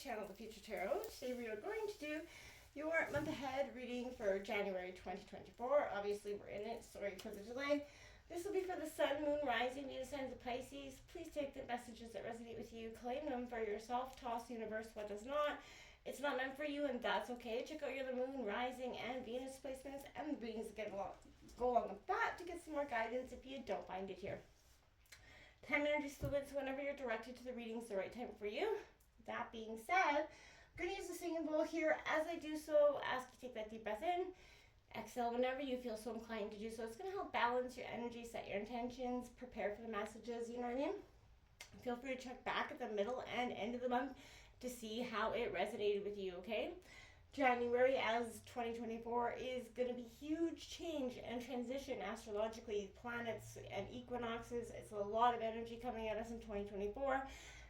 channel, The Future Tarot. Today we are going to do your month ahead reading for January 2024. Obviously we're in it, sorry for the delay. This will be for the Sun, Moon, Rising, Venus, signs of Pisces. Please take the messages that resonate with you, claim them for yourself, toss the universe what does not. It's not meant for you and that's okay. Check out your Moon, Rising, and Venus placements and the readings that go along with that to get some more guidance if you don't find it here. Time energy is fluid, so whenever you're directed to the readings, the right time for you. That being said, I'm going to use the singing bowl here. As I do so, ask you to take that deep breath in. Exhale whenever you feel so inclined to do so. It's going to help balance your energy, set your intentions, prepare for the messages, you know what I mean? Feel free to check back at the middle and end of the month to see how it resonated with you, okay? January as 2024 is going to be huge change and transition astrologically, planets and equinoxes. It's a lot of energy coming at us in 2024.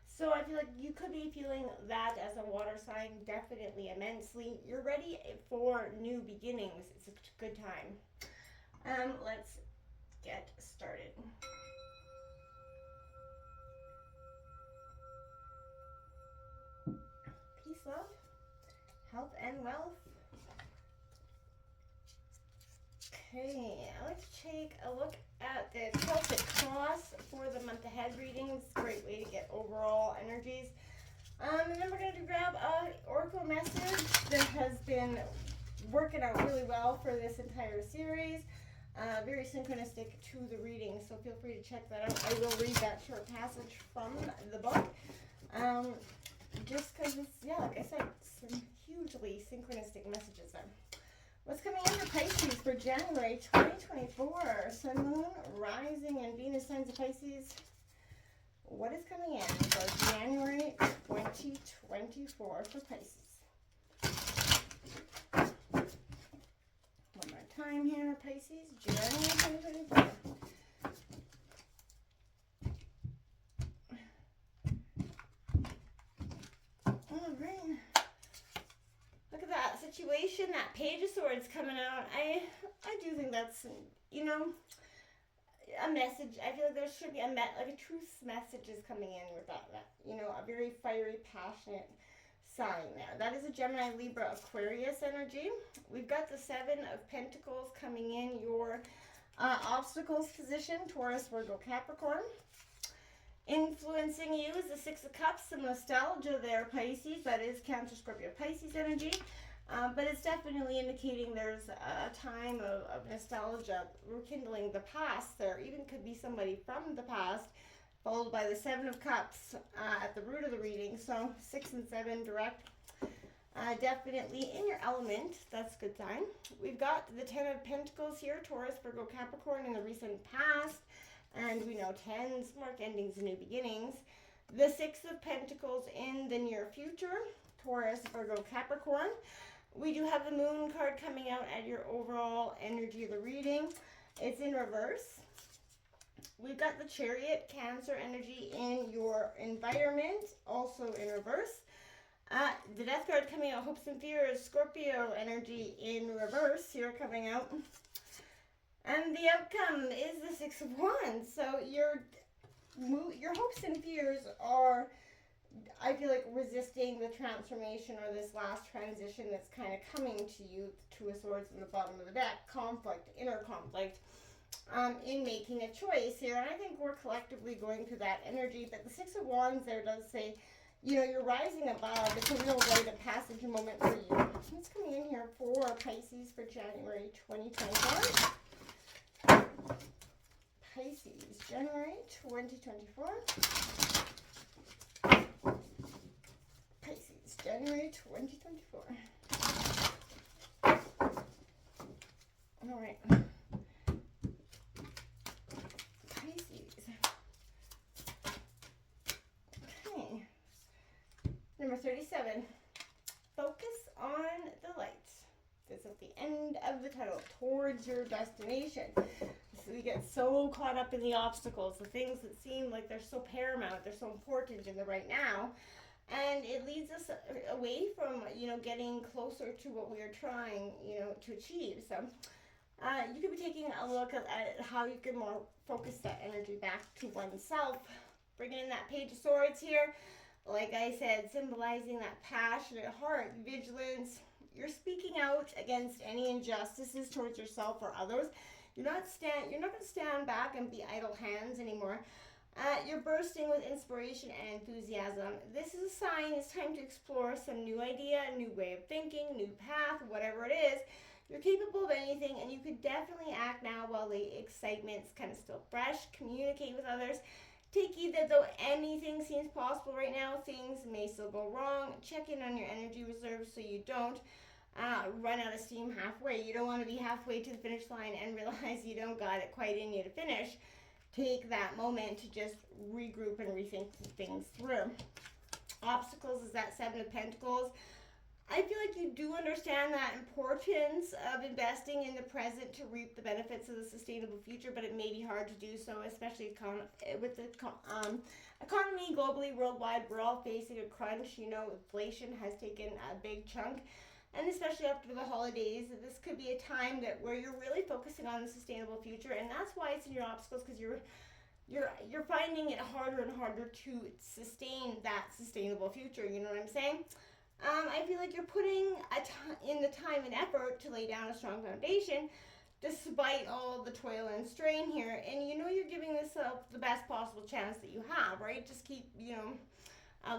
So I feel like you could be feeling that as a water sign, definitely immensely. You're ready for new beginnings. It's a good time. Let's get started. Peace, love, health, and wealth. Okay, let's take a look at the Celtic Cross for the month ahead readings. Great way to get overall energies. And then we're going to grab an oracle message that has been working out really well for this entire series. Very synchronistic to the reading, so feel free to check that out. I will read that short passage from the book. Just because it's, yeah, like I said, some hugely synchronistic messages there. What's coming in for Pisces for January 2024? Sun, Moon, Rising, and Venus signs of Pisces. What is coming in for January 2024 for Pisces? One more time here, Pisces, January 2024. All right. Look at that situation, that Page of Swords coming out. I do think that's, you know, a message. I feel like there should be like a truth message is coming in with that, you know, a very fiery, passionate sign there. That is a Gemini, Libra, Aquarius energy. We've got the Seven of Pentacles coming in your obstacles position, Taurus, Virgo, Capricorn. Influencing you is the Six of Cups, some nostalgia there, Pisces. That is Cancer, Scorpio, Pisces energy. But it's definitely indicating there's a time of nostalgia, rekindling the past there. Even could be somebody from the past, followed by the Seven of Cups at the root of the reading. So 6 and 7 direct. Definitely in your element. That's a good sign. We've got the Ten of Pentacles here, Taurus, Virgo, Capricorn in the recent past. And we know tens mark endings and new beginnings. The Six of Pentacles in the near future, Taurus, Virgo, Capricorn. We do have the Moon card coming out at your overall energy of the reading. It's in reverse. We've got the Chariot, Cancer energy in your environment, also in reverse. The Death card coming out, Hopes and Fears, Scorpio energy in reverse here coming out. And the outcome is the Six of Wands. So your hopes and fears are, I feel like, resisting the transformation or this last transition that's kind of coming to you. The Two of Swords in the bottom of the deck. Conflict, inner conflict in making a choice here. And I think we're collectively going through that energy. But the Six of Wands there does say, you know, you're rising above. It's a real rite of passage moment for you. What's coming in here for Pisces for January 2024? Pisces, January 2024. Pisces, January 2024. All right. Pisces. Okay. Number 37. Focus on the lights. This is the end of the tunnel towards your destination. So we get so caught up in the obstacles, the things that seem like they're so paramount, they're so important in the right now. And it leads us away from, you know, getting closer to what we are trying, you know, to achieve. So you could be taking a look at how you can more focus that energy back to oneself. Bringing in that Page of Swords here. Like I said, symbolizing that passionate heart, vigilance. You're speaking out against any injustices towards yourself or others. You're not going to stand back and be idle hands anymore. You're bursting with inspiration and enthusiasm. This is a sign it's time to explore some new idea, new way of thinking, new path, whatever it is. You're capable of anything, and you could definitely act now while the excitement's kind of still fresh. Communicate with others. Take heed that though anything seems possible right now, things may still go wrong. Check in on your energy reserves so you don't run out of steam halfway. You don't want to be halfway to the finish line and realize you don't got it quite in you to finish. Take that moment to just regroup and rethink things through. Obstacles is that Seven of Pentacles. I feel like you do understand that importance of investing in the present to reap the benefits of the sustainable future, but it may be hard to do so, especially with the economy globally, worldwide. We're all facing a crunch. Inflation has taken a big chunk, and especially after the holidays, this could be a time where you're really focusing on the sustainable future, and that's why it's in your obstacles, because you're finding it harder and harder to sustain that sustainable future. You know what I'm saying? I feel like you're putting in the time and effort to lay down a strong foundation despite all the toil and strain here. And you're giving yourself the best possible chance that you have, right? Just keep,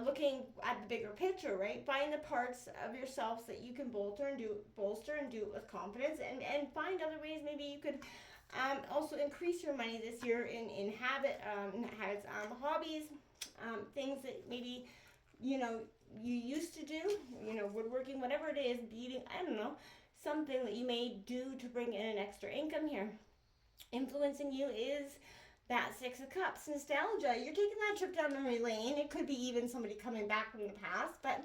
looking at the bigger picture, right? Find the parts of yourselves that you can bolster and do it with confidence, and find other ways maybe you could also increase your money this year in habits, hobbies, things that maybe, you used to do, woodworking, whatever it is, beading, I don't know, something that you may do to bring in an extra income here. Influencing you is that Six of Cups, nostalgia. You're taking that trip down memory lane. It could be even somebody coming back from the past, but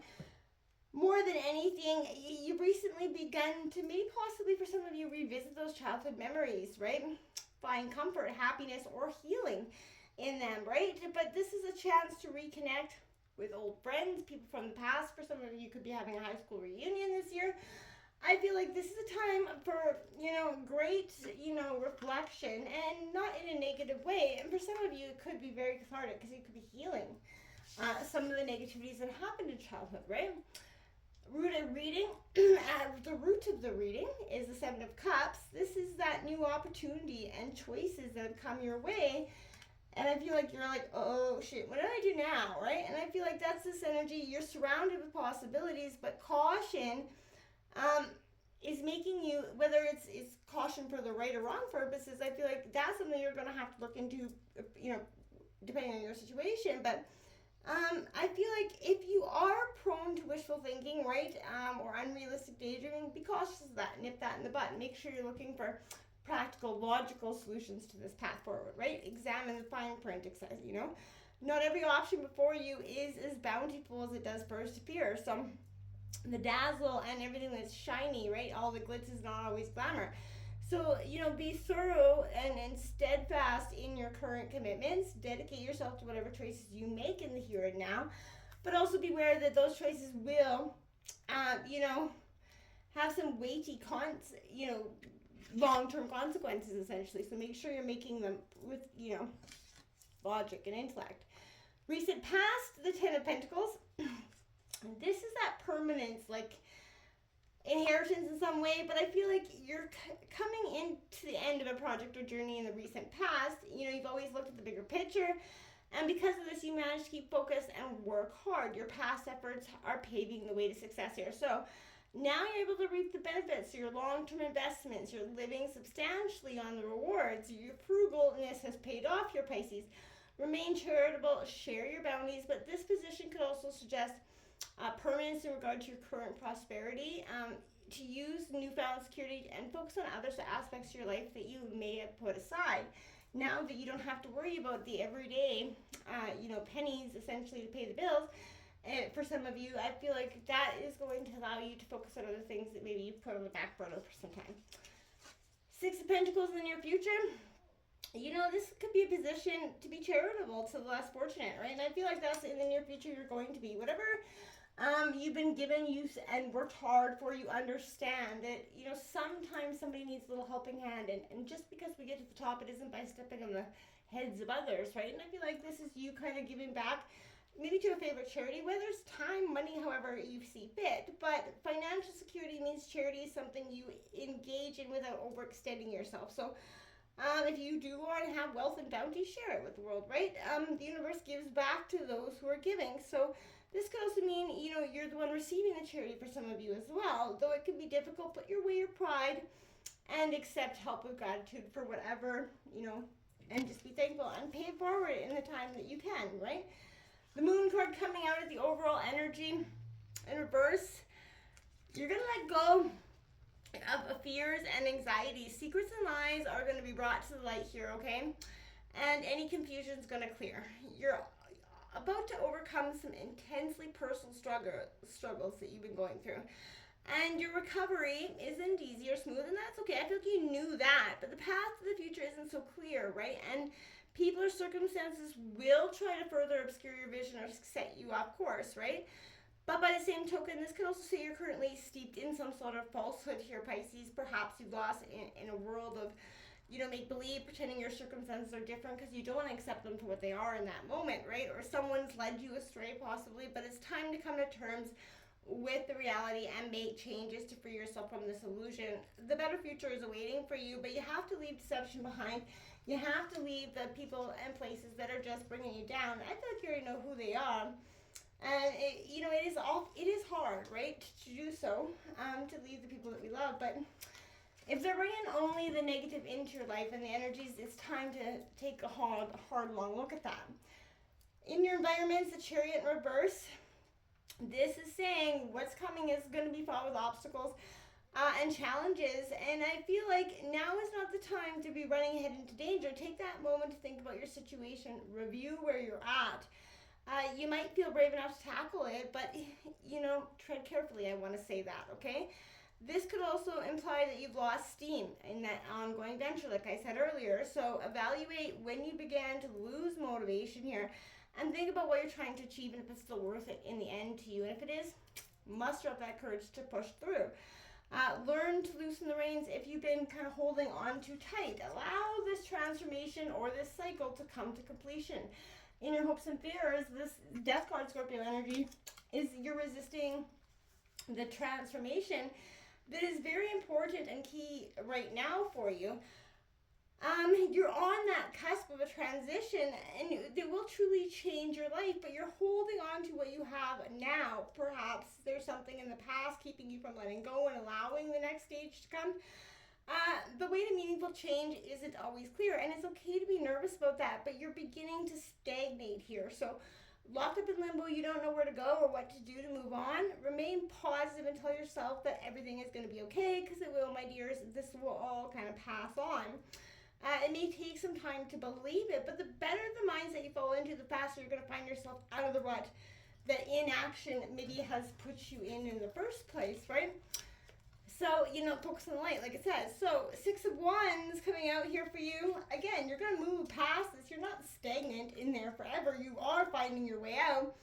more than anything, you've recently begun to maybe possibly for some of you revisit those childhood memories, right? Find comfort, happiness, or healing in them, right? But this is a chance to reconnect with old friends, people from the past. For some of you, could be having a high school reunion this year. I feel like this is a time for, great, reflection, and not in a negative way. And for some of you, it could be very cathartic because it could be healing some of the negativities that happened in childhood, right? The root of the reading is the Seven of Cups. This is that new opportunity and choices that have come your way. And I feel like you're like, oh shit, what do I do now, right? And I feel like that's this energy. You're surrounded with possibilities, but caution is making you, whether it's caution for the right or wrong purposes, I feel like that's something you're going to have to look into, depending on your situation. But I feel like if you are prone to wishful thinking, right, or unrealistic daydreaming, be cautious of that. Nip that in the bud. Make sure you're looking for practical, logical solutions to this path forward, right? Examine the fine print, Not every option before you is as bountiful as it does first appear. So the dazzle and everything that's shiny, right? All the glitz is not always glamour. So, be thorough and steadfast in your current commitments. Dedicate yourself to whatever choices you make in the here and now. But also beware that those choices will, have some weighty long-term consequences, essentially. So make sure you're making them with, logic and intellect. Recent past, the Ten of Pentacles. This is that permanence, like inheritance in some way, but I feel like you're coming into the end of a project or journey in the recent past. You've always looked at the bigger picture, and because of this, you managed to keep focused and work hard. Your past efforts are paving the way to success here. So now you're able to reap the benefits of your long-term investments. You're living substantially on the rewards. Your frugalness has paid off, your Pisces. Remain charitable, share your bounties, but this position could also suggest permanence in regard to your current prosperity, to use newfound security and focus on other aspects of your life that you may have put aside. Now that you don't have to worry about the everyday, pennies essentially to pay the bills, for some of you, I feel like that is going to allow you to focus on other things that maybe you've put on the back burner for some time. Six of Pentacles in the near future. This could be a position to be charitable to the less fortunate, right? And I feel like that's in the near future you're going to be. Whatever you've been given and worked hard for, you understand that, sometimes somebody needs a little helping hand. And just because we get to the top, it isn't by stepping on the heads of others, right? And I feel like this is you kind of giving back maybe to a favorite charity, whether it's time, money, however you see fit. But financial security means charity is something you engage in without overextending yourself. So if you do want to have wealth and bounty, share it with the world, right? The universe gives back to those who are giving. So this could also mean, you're the one receiving the charity for some of you as well. Though it can be difficult, put away your pride and accept help with gratitude for whatever, and just be thankful and pay it forward in the time that you can, right? The moon card coming out at the overall energy in reverse. You're going to let go of fears and anxieties. Secrets and lies are going to be brought to the light here, okay? And any confusion is going to clear. You're about to overcome some intensely personal struggles that you've been going through. And your recovery isn't easy or smooth, and that's okay. I feel like you knew that, but the path to the future isn't so clear, right? And people or circumstances will try to further obscure your vision or set you off course, right? But by the same token, this could also say you're currently steeped in some sort of falsehood here, Pisces. Perhaps you've lost in a world of, make-believe, pretending your circumstances are different because you don't want to accept them for what they are in that moment, right? Or someone's led you astray, possibly. But it's time to come to terms with the reality and make changes to free yourself from this illusion. The better future is awaiting for you, but you have to leave deception behind. You have to leave the people and places that are just bringing you down. I feel like you already know who they are. And it is hard, right, to do so, to leave the people that we love. But if they're bringing only the negative into your life and the energies, it's time to take a hard, long look at that. In your environments, the Chariot in reverse, this is saying what's coming is going to be fraught with obstacles and challenges. And I feel like now is not the time to be running ahead into danger. Take that moment to think about your situation, review where you're at. You might feel brave enough to tackle it, but, tread carefully, I want to say that, okay? This could also imply that you've lost steam in that ongoing venture, like I said earlier. So evaluate when you began to lose motivation here and think about what you're trying to achieve and if it's still worth it in the end to you. And if it is, muster up that courage to push through. Learn to loosen the reins if you've been kind of holding on too tight. Allow this transformation or this cycle to come to completion. In your hopes and fears, this Death card, Scorpio energy, is you're resisting the transformation that is very important and key right now for you. You're on that cusp of a transition, and it will truly change your life, but you're holding on to what you have now. Perhaps there's something in the past keeping you from letting go and allowing the next stage to come. The way to meaningful change isn't always clear, and it's okay to be nervous about that, but you're beginning to stagnate here. So locked up in limbo, you don't know where to go or what to do to move on. Remain positive and tell yourself that everything is going to be okay, because it will, my dears. This will all kind of pass on. It may take some time to believe it, but the better the mindset you fall into, the faster you're going to find yourself out of the rut that inaction maybe has put you in the first place, right? So, focus on the light, like it says. So, 6 of Wands coming out here for you. Again, you're going to move past this. You're not stagnant in there forever. You are finding your way out.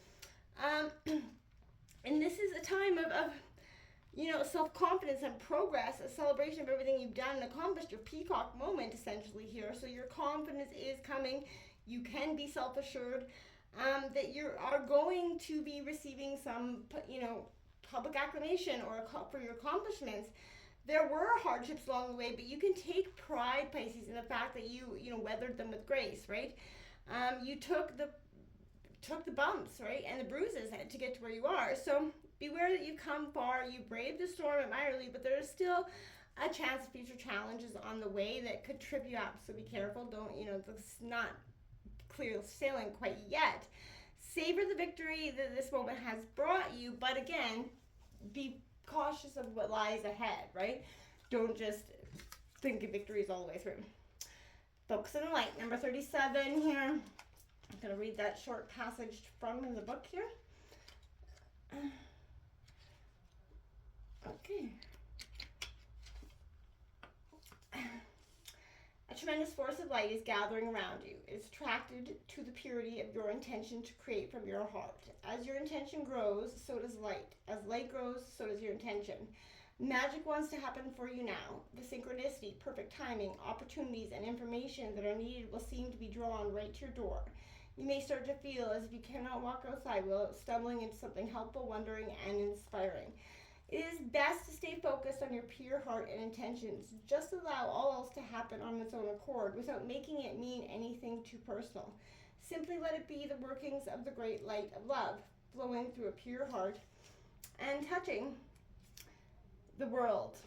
And this is a time of self-confidence and progress, a celebration of everything you've done and accomplished, your peacock moment, essentially, here. So, your confidence is coming. You can be self-assured that you are going to be receiving some, public acclamation or for your accomplishments. There were hardships along the way, but you can take pride, Pisces, in the fact that you weathered them with grace, right? You took the bumps, right, and the bruises to get to where you are. So beware that you've come far. You braved the storm admirably, but there is still a chance of future challenges on the way that could trip you up. So be careful. Don't, it's not clear sailing quite yet. Savor the victory that this moment has brought you, but again, be cautious of what lies ahead, right? Don't just think of victories all the way through. Focus on the light, number 37 here. I'm going to read that short passage from the book here. Okay. A tremendous force of light is gathering around you. It is attracted to the purity of your intention to create from your heart. As your intention grows, so does light. As light grows, so does your intention. Magic wants to happen for you now. The synchronicity, perfect timing, opportunities, and information that are needed will seem to be drawn right to your door. You may start to feel as if you cannot walk outside without stumbling into something helpful, wondering, and inspiring. It is best to stay focused on your pure heart and intentions. Just allow all else to happen on its own accord without making it mean anything too personal. Simply let it be the workings of the great light of love flowing through a pure heart and touching the world.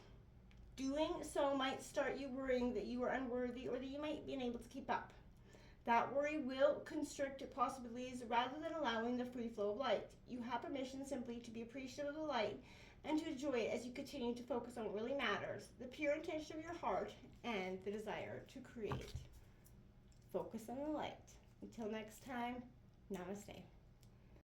Doing so might start you worrying that you are unworthy or that you might be unable to keep up. That worry will constrict possibilities rather than allowing the free flow of light. You have permission simply to be appreciative of the light and to enjoy it as you continue to focus on what really matters, the pure intention of your heart and the desire to create. Focus on the light. Until next time, namaste.